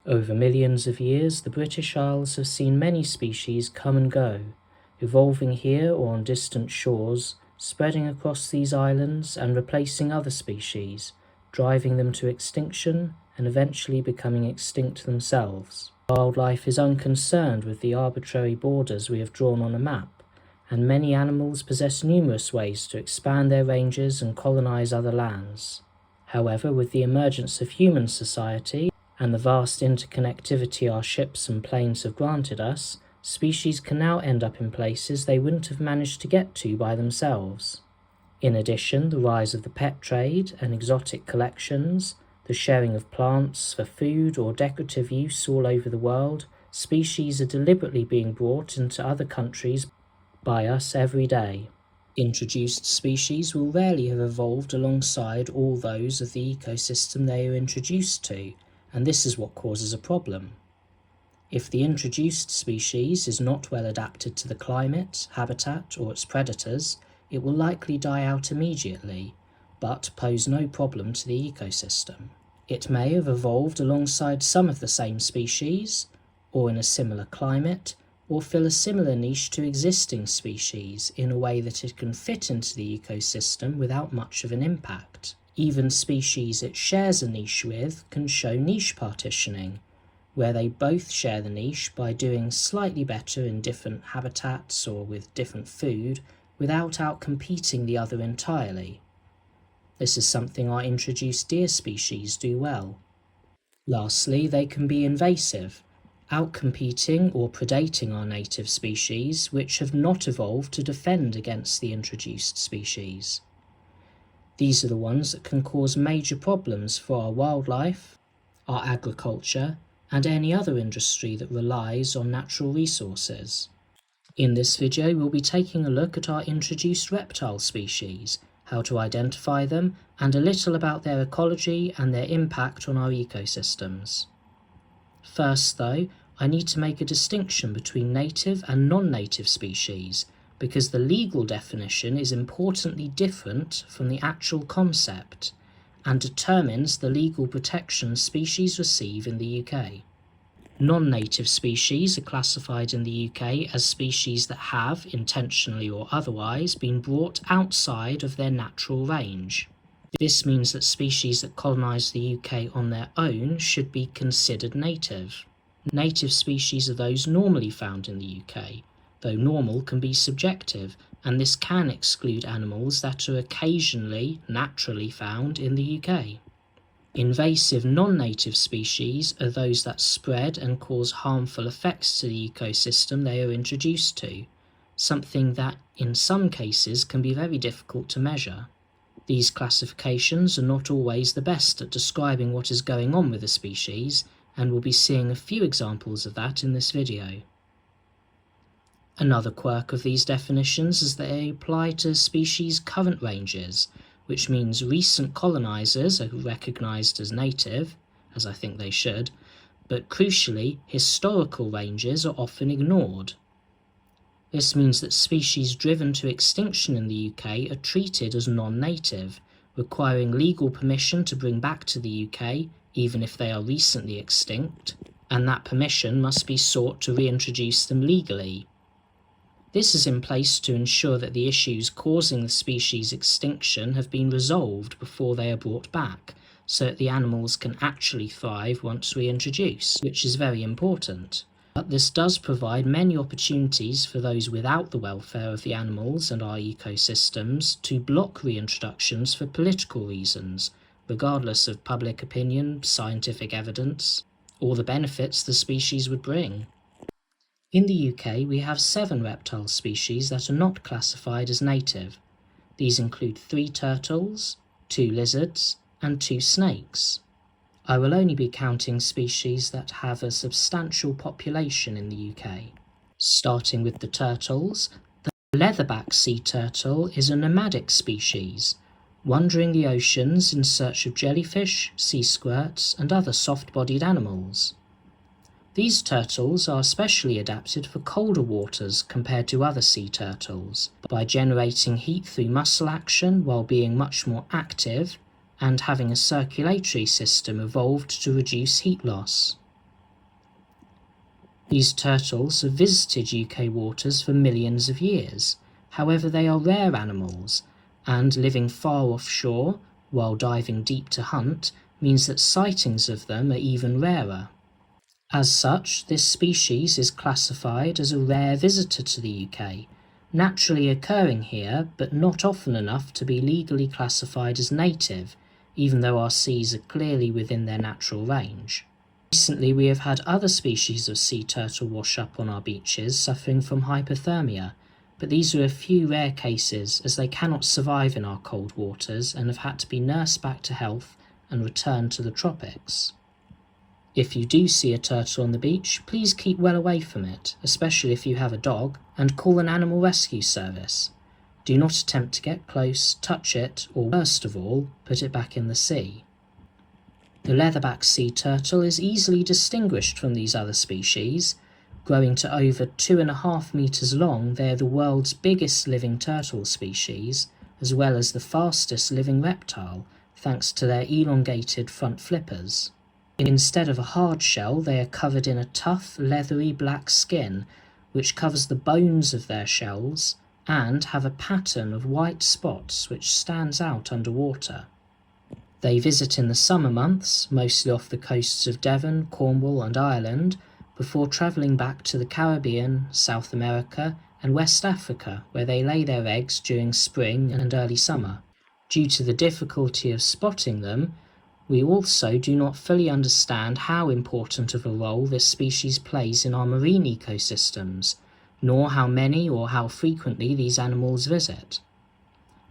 Over millions of years, the British Isles have seen many species come and go, evolving here or on distant shores, spreading across these islands and replacing other species, driving them to extinction and eventually becoming extinct themselves. Wildlife is unconcerned with the arbitrary borders we have drawn on a map, and many animals possess numerous ways to expand their ranges and colonize other lands. However, with the emergence of human society and the vast interconnectivity our ships and planes have granted us, species can now end up in places they wouldn't have managed to get to by themselves. In addition, the rise of the pet trade and exotic collections, the sharing of plants for food or decorative use all over the world, species are deliberately being brought into other countries by us every day. Introduced species will rarely have evolved alongside all those of the ecosystem they are introduced to, and this is what causes a problem. If the introduced species is not well adapted to the climate, habitat, or its predators, it will likely die out immediately, but pose no problem to the ecosystem. It may have evolved alongside some of the same species, or in a similar climate, or fill a similar niche to existing species in a way that it can fit into the ecosystem without much of an impact. Even species it shares a niche with can show niche partitioning, where they both share the niche by doing slightly better in different habitats or with different food without outcompeting the other entirely. This is something our introduced deer species do well. Lastly, they can be invasive, outcompeting or predating our native species, which have not evolved to defend against the introduced species. These are the ones that can cause major problems for our wildlife, our agriculture, and any other industry that relies on natural resources. In this video, we'll be taking a look at our introduced reptile species, how to identify them, and a little about their ecology and their impact on our ecosystems. First, though, I need to make a distinction between native and non-native species, because the legal definition is importantly different from the actual concept, and determines the legal protection species receive in the UK. Non-native species are classified in the UK as species that have, intentionally or otherwise, been brought outside of their natural range. This means that species that colonise the UK on their own should be considered native. Native species are those normally found in the UK, though normal can be subjective, and this can exclude animals that are occasionally naturally found in the UK. Invasive non-native species are those that spread and cause harmful effects to the ecosystem they are introduced to, something that in some cases can be very difficult to measure. These classifications are not always the best at describing what is going on with a species, and we'll be seeing a few examples of that in this video. Another quirk of these definitions is that they apply to species' current ranges, which means recent colonisers are recognised as native, as I think they should, but crucially, historical ranges are often ignored. This means that species driven to extinction in the UK are treated as non-native, requiring legal permission to bring back to the UK, even if they are recently extinct, and that permission must be sought to reintroduce them legally. This is in place to ensure that the issues causing the species extinction have been resolved before they are brought back, so that the animals can actually thrive once reintroduced, which is very important. But this does provide many opportunities for those without the welfare of the animals and our ecosystems to block reintroductions for political reasons, regardless of public opinion, scientific evidence, or the benefits the species would bring. In the UK, we have 7 reptile species that are not classified as native. These include 3 turtles, 2 lizards, and 2 snakes. I will only be counting species that have a substantial population in the UK. Starting with the turtles, the leatherback sea turtle is a nomadic species, wandering the oceans in search of jellyfish, sea squirts, and other soft-bodied animals. These turtles are especially adapted for colder waters compared to other sea turtles, by generating heat through muscle action while being much more active and having a circulatory system evolved to reduce heat loss. These turtles have visited UK waters for millions of years. However, they are rare animals, and living far offshore while diving deep to hunt means that sightings of them are even rarer. As such, this species is classified as a rare visitor to the UK, naturally occurring here but not often enough to be legally classified as native, even though our seas are clearly within their natural range. Recently we have had other species of sea turtle wash up on our beaches suffering from hypothermia, but these are a few rare cases as they cannot survive in our cold waters and have had to be nursed back to health and returned to the tropics. If you do see a turtle on the beach, please keep well away from it, especially if you have a dog, and call an animal rescue service. Do not attempt to get close, touch it, or worst of all, put it back in the sea. The leatherback sea turtle is easily distinguished from these other species. Growing to over 2.5 meters long, they are the world's biggest living turtle species, as well as the fastest living reptile, thanks to their elongated front flippers. Instead of a hard shell, they are covered in a tough, leathery black skin, which covers the bones of their shells, and have a pattern of white spots which stands out underwater. They visit in the summer months, mostly off the coasts of Devon, Cornwall and Ireland, before travelling back to the Caribbean, South America and West Africa, where they lay their eggs during spring and early summer. Due to the difficulty of spotting them, we also do not fully understand how important of a role this species plays in our marine ecosystems, nor how many or how frequently these animals visit.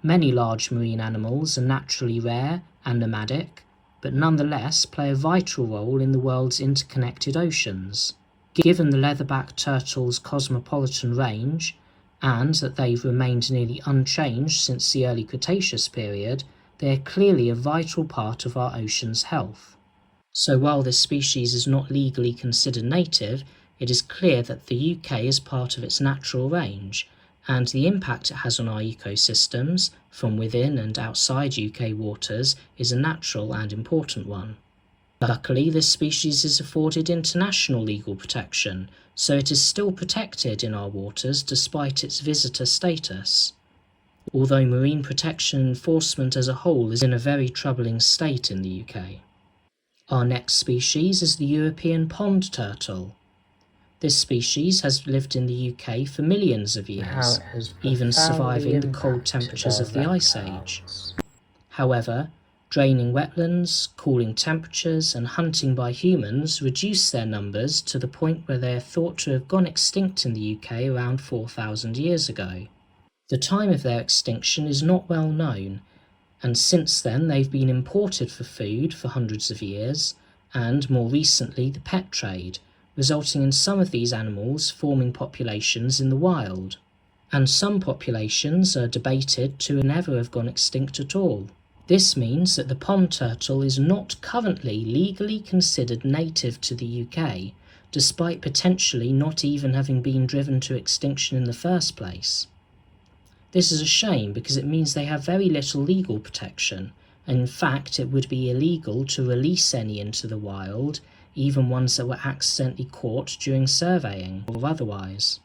Many large marine animals are naturally rare and nomadic, but nonetheless play a vital role in the world's interconnected oceans. Given the leatherback turtle's cosmopolitan range, and that they've remained nearly unchanged since the early Cretaceous period, they are clearly a vital part of our ocean's health. So while this species is not legally considered native, it is clear that the UK is part of its natural range, and the impact it has on our ecosystems, from within and outside UK waters, is a natural and important one. Luckily, this species is afforded international legal protection, so it is still protected in our waters despite its visitor status. Although marine protection enforcement as a whole is in a very troubling state in the UK. Our next species is the European pond turtle. This species has lived in the UK for millions of years, even surviving the cold temperatures of the Ice Age. However, draining wetlands, cooling temperatures and hunting by humans reduced their numbers to the point where they are thought to have gone extinct in the UK around 4,000 years ago. The time of their extinction is not well known, and since then they've been imported for food for hundreds of years, and more recently the pet trade, resulting in some of these animals forming populations in the wild. And some populations are debated to never have gone extinct at all. This means that the pond turtle is not currently legally considered native to the UK, despite potentially not even having been driven to extinction in the first place. This is a shame because it means they have very little legal protection, and in fact it would be illegal to release any into the wild, even ones that were accidentally caught during surveying or otherwise.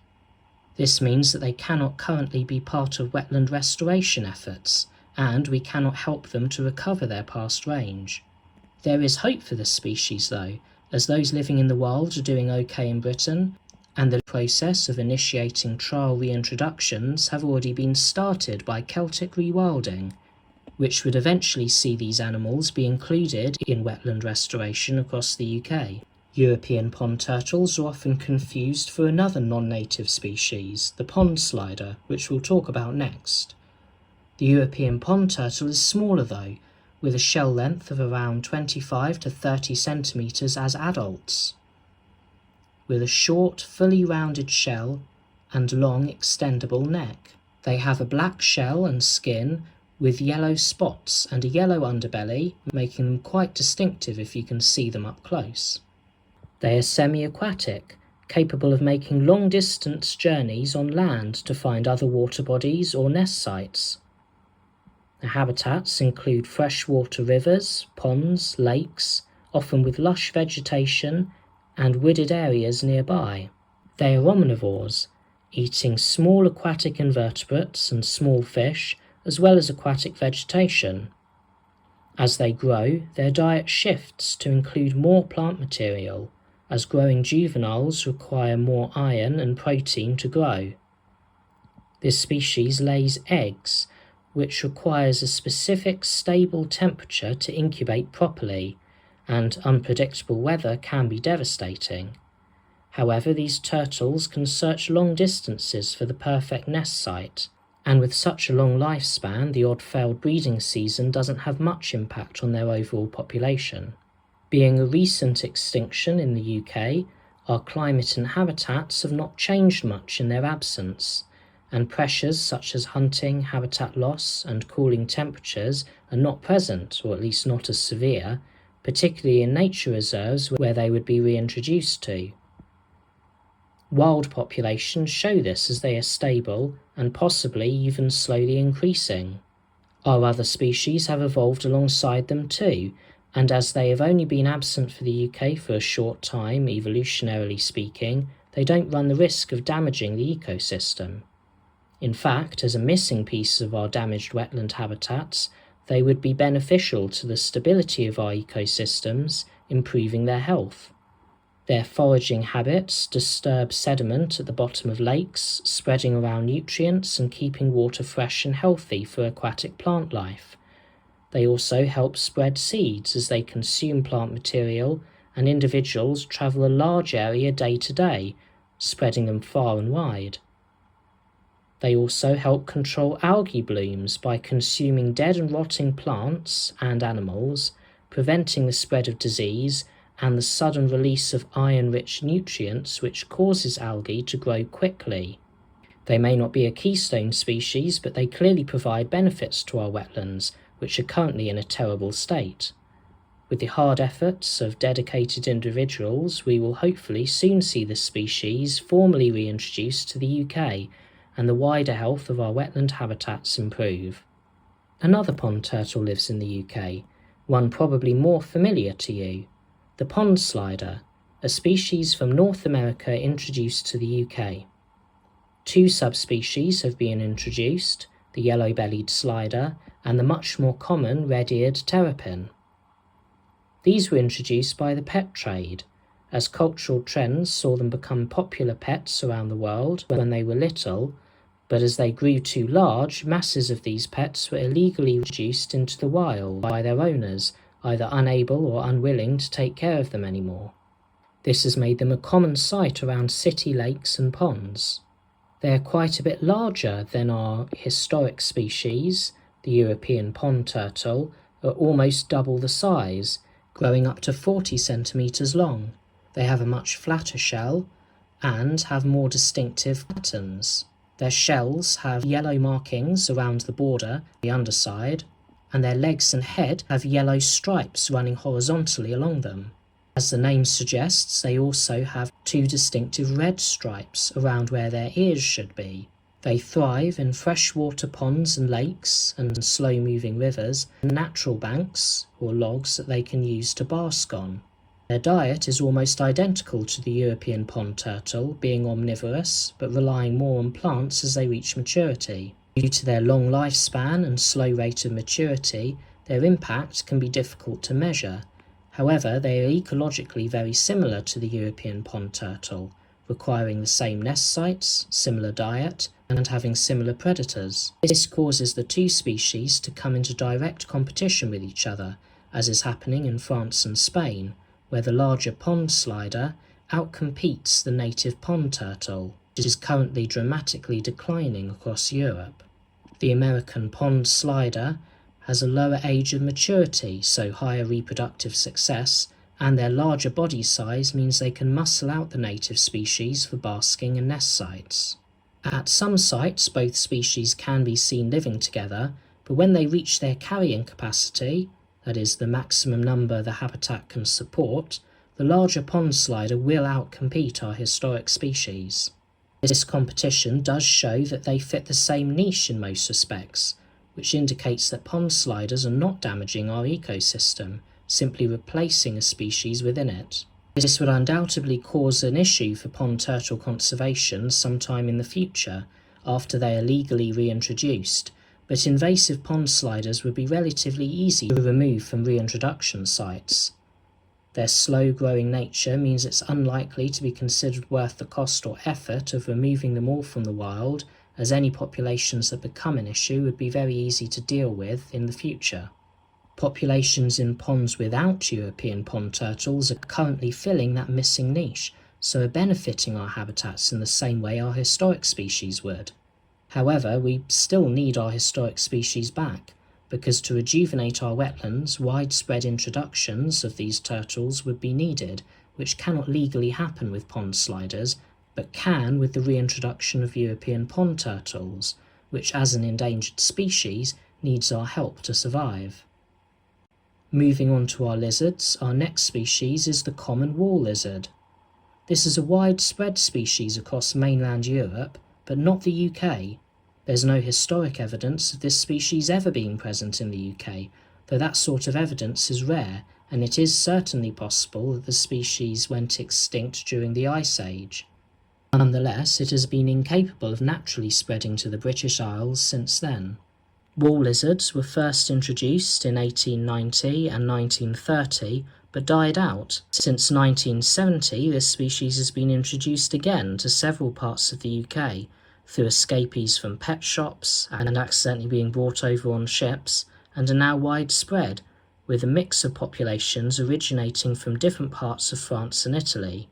This means that they cannot currently be part of wetland restoration efforts, and we cannot help them to recover their past range. There is hope for this species though, as those living in the wild are doing okay in Britain, and the process of initiating trial reintroductions have already been started by Celtic rewilding, which would eventually see these animals be included in wetland restoration across the UK. European pond turtles are often confused for another non-native species, the pond slider, which we'll talk about next. The European pond turtle is smaller though, with a shell length of around 25 to 30 centimetres as adults. With a short, fully rounded shell and long, extendable neck. They have a black shell and skin with yellow spots and a yellow underbelly, making them quite distinctive if you can see them up close. They are semi-aquatic, capable of making long-distance journeys on land to find other water bodies or nest sites. Their habitats include freshwater rivers, ponds, lakes, often with lush vegetation, and wooded areas nearby. They are omnivores, eating small aquatic invertebrates and small fish, as well as aquatic vegetation. As they grow, their diet shifts to include more plant material, as growing juveniles require more iron and protein to grow. This species lays eggs, which requires a specific stable temperature to incubate properly, and unpredictable weather can be devastating. However, these turtles can search long distances for the perfect nest site, and with such a long lifespan, the odd failed breeding season doesn't have much impact on their overall population. Being a recent extinction in the UK, our climate and habitats have not changed much in their absence, and pressures such as hunting, habitat loss, and cooling temperatures are not present, or at least not as severe, particularly in nature reserves where they would be reintroduced to. Wild populations show this as they are stable and possibly even slowly increasing. Our other species have evolved alongside them too, and as they have only been absent for the UK for a short time, evolutionarily speaking, they don't run the risk of damaging the ecosystem. In fact, as a missing piece of our damaged wetland habitats, they would be beneficial to the stability of our ecosystems, improving their health. Their foraging habits disturb sediment at the bottom of lakes, spreading around nutrients and keeping water fresh and healthy for aquatic plant life. They also help spread seeds as they consume plant material, and individuals travel a large area day to day, spreading them far and wide. They also help control algae blooms by consuming dead and rotting plants and animals, preventing the spread of disease and the sudden release of iron-rich nutrients which causes algae to grow quickly. They may not be a keystone species, but they clearly provide benefits to our wetlands, which are currently in a terrible state. With the hard efforts of dedicated individuals, we will hopefully soon see this species formally reintroduced to the UK, and the wider health of our wetland habitats improve. Another pond turtle lives in the UK, one probably more familiar to you, the pond slider, a species from North America introduced to the UK. Two subspecies have been introduced, the yellow-bellied slider and the much more common red-eared terrapin. These were introduced by the pet trade, as cultural trends saw them become popular pets around the world when they were little, but as they grew too large, masses of these pets were illegally introduced into the wild by their owners, either unable or unwilling to take care of them anymore. This has made them a common sight around city lakes and ponds. They are quite a bit larger than our historic species, the European pond turtle, are almost double the size, growing up to 40 centimetres long. They have a much flatter shell and have more distinctive patterns. Their shells have yellow markings around the border, the underside, and their legs and head have yellow stripes running horizontally along them. As the name suggests, they also have two distinctive red stripes around where their ears should be. They thrive in freshwater ponds and lakes and slow-moving rivers, and natural banks or logs that they can use to bask on. Their diet is almost identical to the European pond turtle, being omnivorous but relying more on plants as they reach maturity. Due to their long lifespan and slow rate of maturity, their impact can be difficult to measure. However, they are ecologically very similar to the European pond turtle, requiring the same nest sites, similar diet, and having similar predators. This causes the two species to come into direct competition with each other, as is happening in France and Spain, where the larger pond slider outcompetes the native pond turtle, which is currently dramatically declining across Europe. The American pond slider has a lower age of maturity, so higher reproductive success, and their larger body size means they can muscle out the native species for basking and nest sites. At some sites, both species can be seen living together, but when they reach their carrying capacity, that is, the maximum number the habitat can support, the larger pond slider will outcompete our historic species. This competition does show that they fit the same niche in most respects, which indicates that pond sliders are not damaging our ecosystem, simply replacing a species within it. This would undoubtedly cause an issue for pond turtle conservation sometime in the future, after they are legally reintroduced, but invasive pond sliders would be relatively easy to remove from reintroduction sites. Their slow-growing nature means it's unlikely to be considered worth the cost or effort of removing them all from the wild, as any populations that become an issue would be very easy to deal with in the future. Populations in ponds without European pond turtles are currently filling that missing niche, so are benefiting our habitats in the same way our historic species would. However, we still need our historic species back, because to rejuvenate our wetlands, widespread introductions of these turtles would be needed, which cannot legally happen with pond sliders, but can with the reintroduction of European pond turtles, which as an endangered species needs our help to survive. Moving on to our lizards, our next species is the common wall lizard. This is a widespread species across mainland Europe, but not the UK. There's no historic evidence of this species ever being present in the UK, though that sort of evidence is rare, and it is certainly possible that the species went extinct during the Ice Age. Nonetheless, it has been incapable of naturally spreading to the British Isles since then. Wall lizards were first introduced in 1890 and 1930, but died out. Since 1970, this species has been introduced again to several parts of the UK, through escapees from pet shops and accidentally being brought over on ships, and are now widespread, with a mix of populations originating from different parts of France and Italy.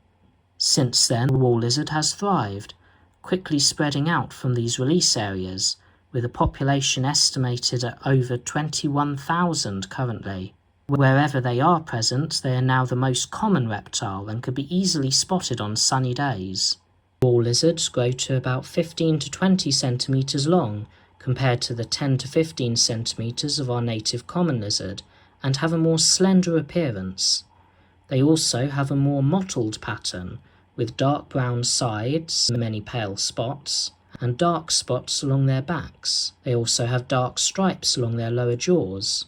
Since then, the wall lizard has thrived, quickly spreading out from these release areas, with a population estimated at over 21,000 currently. Wherever they are present, they are now the most common reptile and could be easily spotted on sunny days. Wall lizards grow to about 15 to 20 centimetres long, compared to the 10 to 15 centimetres of our native common lizard, and have a more slender appearance. They also have a more mottled pattern, with dark brown sides, many pale spots, and dark spots along their backs. They also have dark stripes along their lower jaws.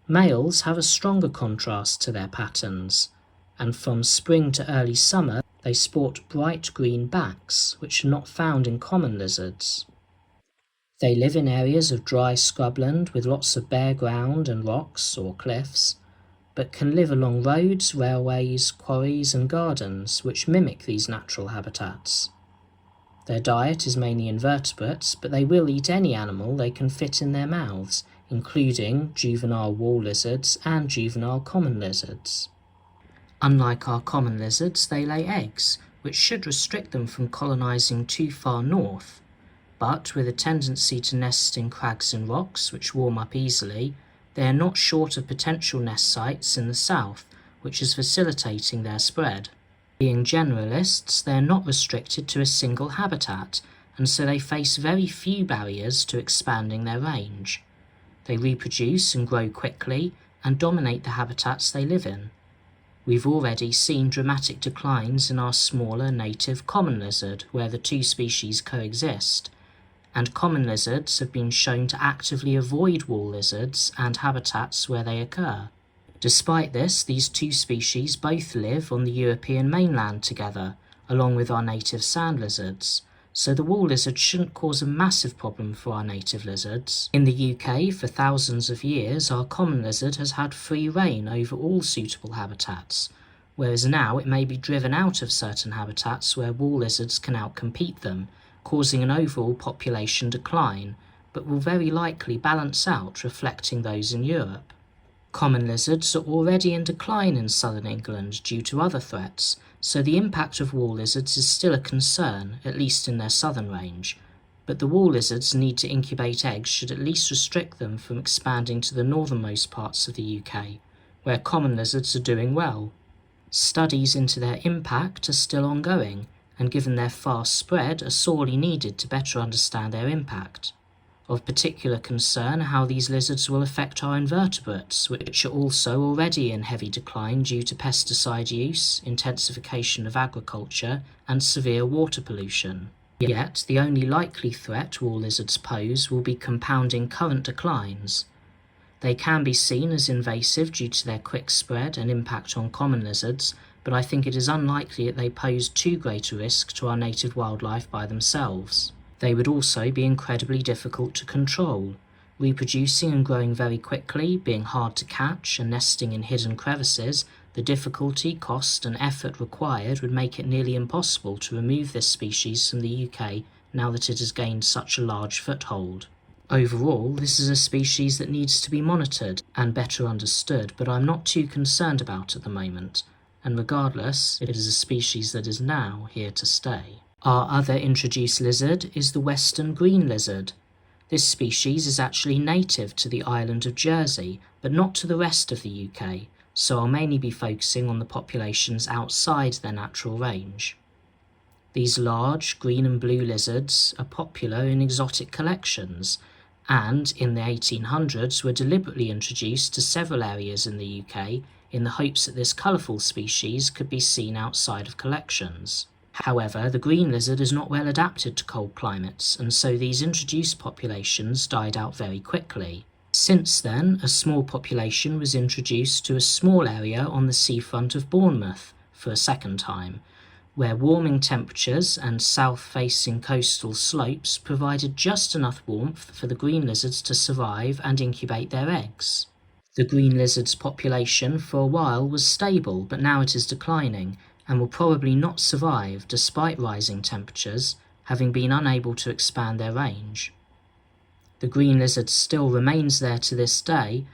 Males have a stronger contrast to their patterns, and from spring to early summer they sport bright green backs, which are not found in common lizards. They live in areas of dry scrubland with lots of bare ground and rocks or cliffs, but can live along roads, railways, quarries and gardens, which mimic these natural habitats. Their diet is mainly invertebrates, but they will eat any animal they can fit in their mouths, including juvenile wall lizards and juvenile common lizards. Unlike our common lizards, they lay eggs, which should restrict them from colonising too far north, but with a tendency to nest in crags and rocks, which warm up easily, they are not short of potential nest sites in the south, which is facilitating their spread. Being generalists, they are not restricted to a single habitat, and so they face very few barriers to expanding their range. They reproduce and grow quickly, and dominate the habitats they live in. We've already seen dramatic declines in our smaller native common lizard, where the two species coexist, and common lizards have been shown to actively avoid wall lizards and habitats where they occur. Despite this, these two species both live on the European mainland together, along with our native sand lizards, so the wall lizard shouldn't cause a massive problem for our native lizards. In the UK, for thousands of years, our common lizard has had free rein over all suitable habitats, whereas now it may be driven out of certain habitats where wall lizards can outcompete them, causing an overall population decline, but will very likely balance out, reflecting those in Europe. Common lizards are already in decline in southern England due to other threats, so the impact of wall lizards is still a concern, at least in their southern range, but the wall lizards' need to incubate eggs should at least restrict them from expanding to the northernmost parts of the UK, where common lizards are doing well. Studies into their impact are still ongoing, and given their fast spread are sorely needed to better understand their impact. Of particular concern are how these lizards will affect our invertebrates, which are also already in heavy decline due to pesticide use, intensification of agriculture, and severe water pollution. Yet, the only likely threat wall lizards pose will be compounding current declines. They can be seen as invasive due to their quick spread and impact on common lizards, but I think it is unlikely that they pose too great a risk to our native wildlife by themselves. They would also be incredibly difficult to control, reproducing and growing very quickly, being hard to catch, and nesting in hidden crevices. The difficulty, cost, and effort required would make it nearly impossible to remove this species from the UK now that it has gained such a large foothold. Overall, this is a species that needs to be monitored and better understood, but I'm not too concerned about at the moment, and regardless, it is a species that is now here to stay. Our other introduced lizard is the western green lizard. This species is actually native to the island of Jersey, but not to the rest of the UK, so I'll mainly be focusing on the populations outside their natural range. These large green and blue lizards are popular in exotic collections, and in the 1800s were deliberately introduced to several areas in the UK in the hopes that this colourful species could be seen outside of collections. However, the green lizard is not well adapted to cold climates, and so these introduced populations died out very quickly. Since then, a small population was introduced to a small area on the seafront of Bournemouth for a second time, where warming temperatures and south-facing coastal slopes provided just enough warmth for the green lizards to survive and incubate their eggs. The green lizard's population for a while was stable, but now it is declining, and will probably not survive despite rising temperatures, having been unable to expand their range. The green lizard still remains there to this day,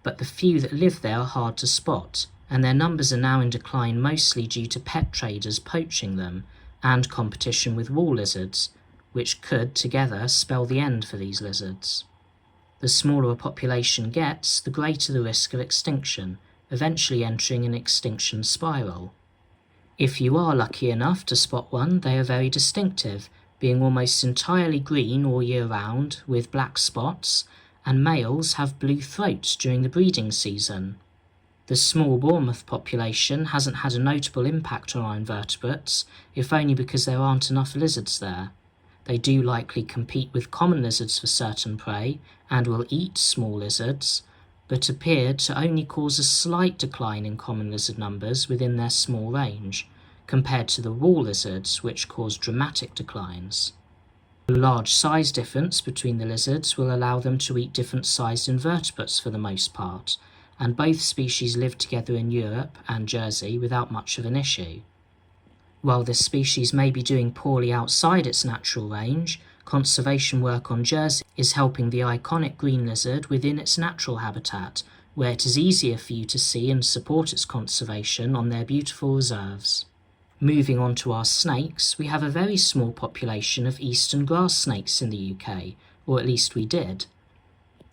but the few that live there are hard to spot, and their numbers are now in decline mostly due to pet traders poaching them and competition with wall lizards, which could together spell the end for these lizards. The smaller a population gets, the greater the risk of extinction, eventually entering an extinction spiral. If you are lucky enough to spot one, they are very distinctive, being almost entirely green all year round with black spots, and males have blue throats during the breeding season. The small Bournemouth population hasn't had a notable impact on our invertebrates, if only because there aren't enough lizards there. They do likely compete with common lizards for certain prey, and will eat small lizards, but appeared to only cause a slight decline in common lizard numbers within their small range, compared to the wall lizards, which cause dramatic declines. The large size difference between the lizards will allow them to eat different sized invertebrates for the most part, and both species live together in Europe and Jersey without much of an issue. While this species may be doing poorly outside its natural range, conservation work on Jersey is helping the iconic green lizard within its natural habitat, where it is easier for you to see and support its conservation on their beautiful reserves. Moving on to our snakes, we have a very small population of eastern grass snakes in the UK, or at least we did.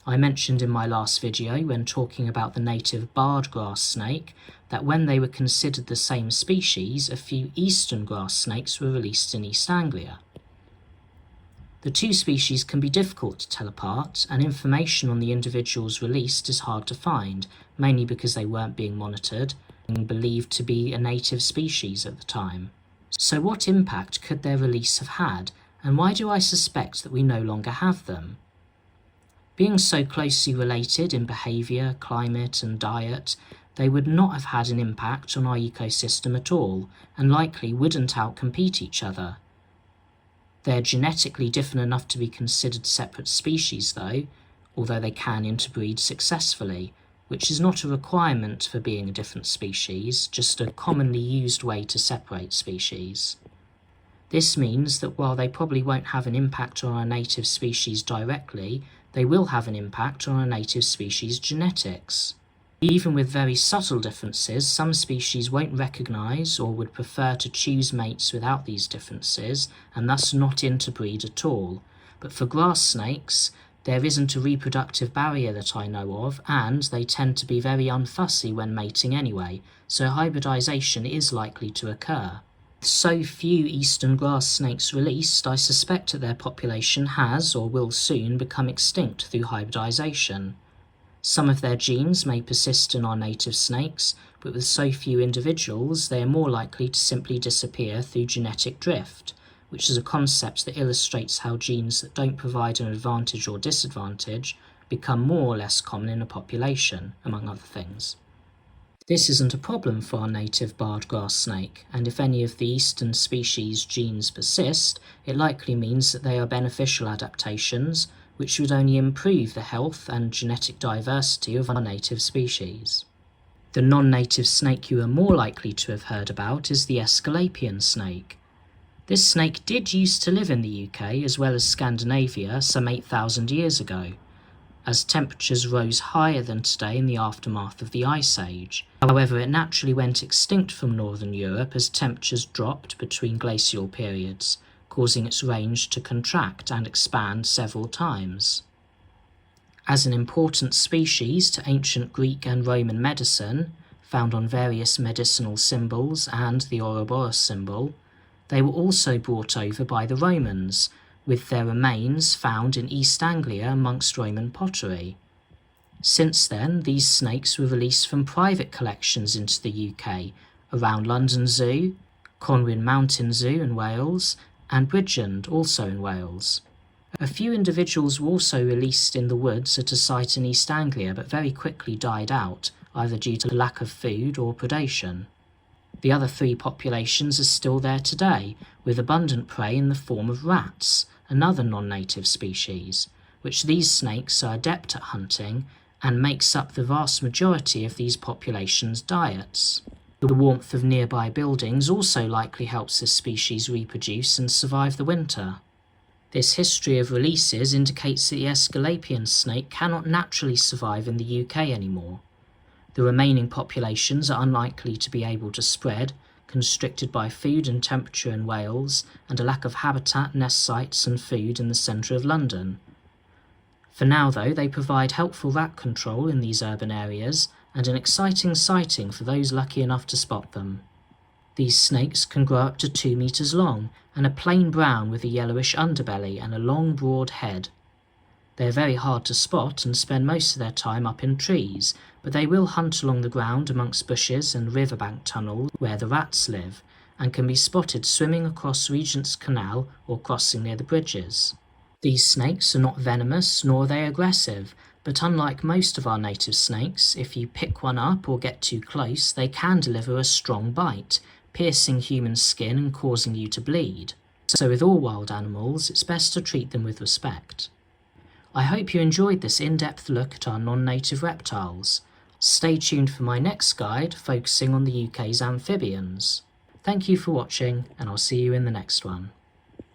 I mentioned in my last video, when talking about the native barred grass snake, that when they were considered the same species, a few eastern grass snakes were released in East Anglia. The two species can be difficult to tell apart, and information on the individuals released is hard to find, mainly because they weren't being monitored and believed to be a native species at the time. So what impact could their release have had, and why do I suspect that we no longer have them? Being so closely related in behaviour, climate and diet, they would not have had an impact on our ecosystem at all, and likely wouldn't outcompete each other. They're genetically different enough to be considered separate species though, although they can interbreed successfully, which is not a requirement for being a different species, just a commonly used way to separate species. This means that while they probably won't have an impact on our native species directly, they will have an impact on our native species' genetics. Even with very subtle differences, some species won't recognise or would prefer to choose mates without these differences, and thus not interbreed at all. But for grass snakes, there isn't a reproductive barrier that I know of, and they tend to be very unfussy when mating anyway, so hybridisation is likely to occur. With so few eastern grass snakes released, I suspect that their population has or will soon become extinct through hybridisation. Some of their genes may persist in our native snakes, but with so few individuals, they are more likely to simply disappear through genetic drift, which is a concept that illustrates how genes that don't provide an advantage or disadvantage become more or less common in a population, among other things. This isn't a problem for our native barred grass snake, and if any of the eastern species genes persist, it likely means that they are beneficial adaptations, which would only improve the health and genetic diversity of our native species. The non-native snake you are more likely to have heard about is the Aesculapian snake. This snake did used to live in the UK as well as Scandinavia some 8,000 years ago, as temperatures rose higher than today in the aftermath of the Ice Age. However, it naturally went extinct from northern Europe as temperatures dropped between glacial periods, causing its range to contract and expand several times. As an important species to ancient Greek and Roman medicine, found on various medicinal symbols and the Ouroboros symbol, they were also brought over by the Romans, with their remains found in East Anglia amongst Roman pottery. Since then, these snakes were released from private collections into the UK, around London Zoo, Conwy Mountain Zoo in Wales, and Bridgend, also in Wales. A few individuals were also released in the woods at a site in East Anglia, but very quickly died out, either due to lack of food or predation. The other 3 populations are still there today, with abundant prey in the form of rats, another non-native species, which these snakes are adept at hunting and makes up the vast majority of these populations' diets. The warmth of nearby buildings also likely helps this species reproduce and survive the winter. This history of releases indicates that the Aesculapian snake cannot naturally survive in the UK anymore. The remaining populations are unlikely to be able to spread, constricted by food and temperature in Wales, and a lack of habitat, nest sites and food in the centre of London. For now, though, they provide helpful rat control in these urban areas, and an exciting sighting for those lucky enough to spot them. These snakes can grow up to 2 meters long, and are plain brown with a yellowish underbelly and a long, broad head. They are very hard to spot and spend most of their time up in trees, but they will hunt along the ground amongst bushes and riverbank tunnels where the rats live, and can be spotted swimming across Regent's Canal or crossing near the bridges. These snakes are not venomous nor are they aggressive, but unlike most of our native snakes, if you pick one up or get too close, they can deliver a strong bite, piercing human skin and causing you to bleed. So with all wild animals, it's best to treat them with respect. I hope you enjoyed this in-depth look at our non-native reptiles. Stay tuned for my next guide focusing on the UK's amphibians. Thank you for watching, and I'll see you in the next one.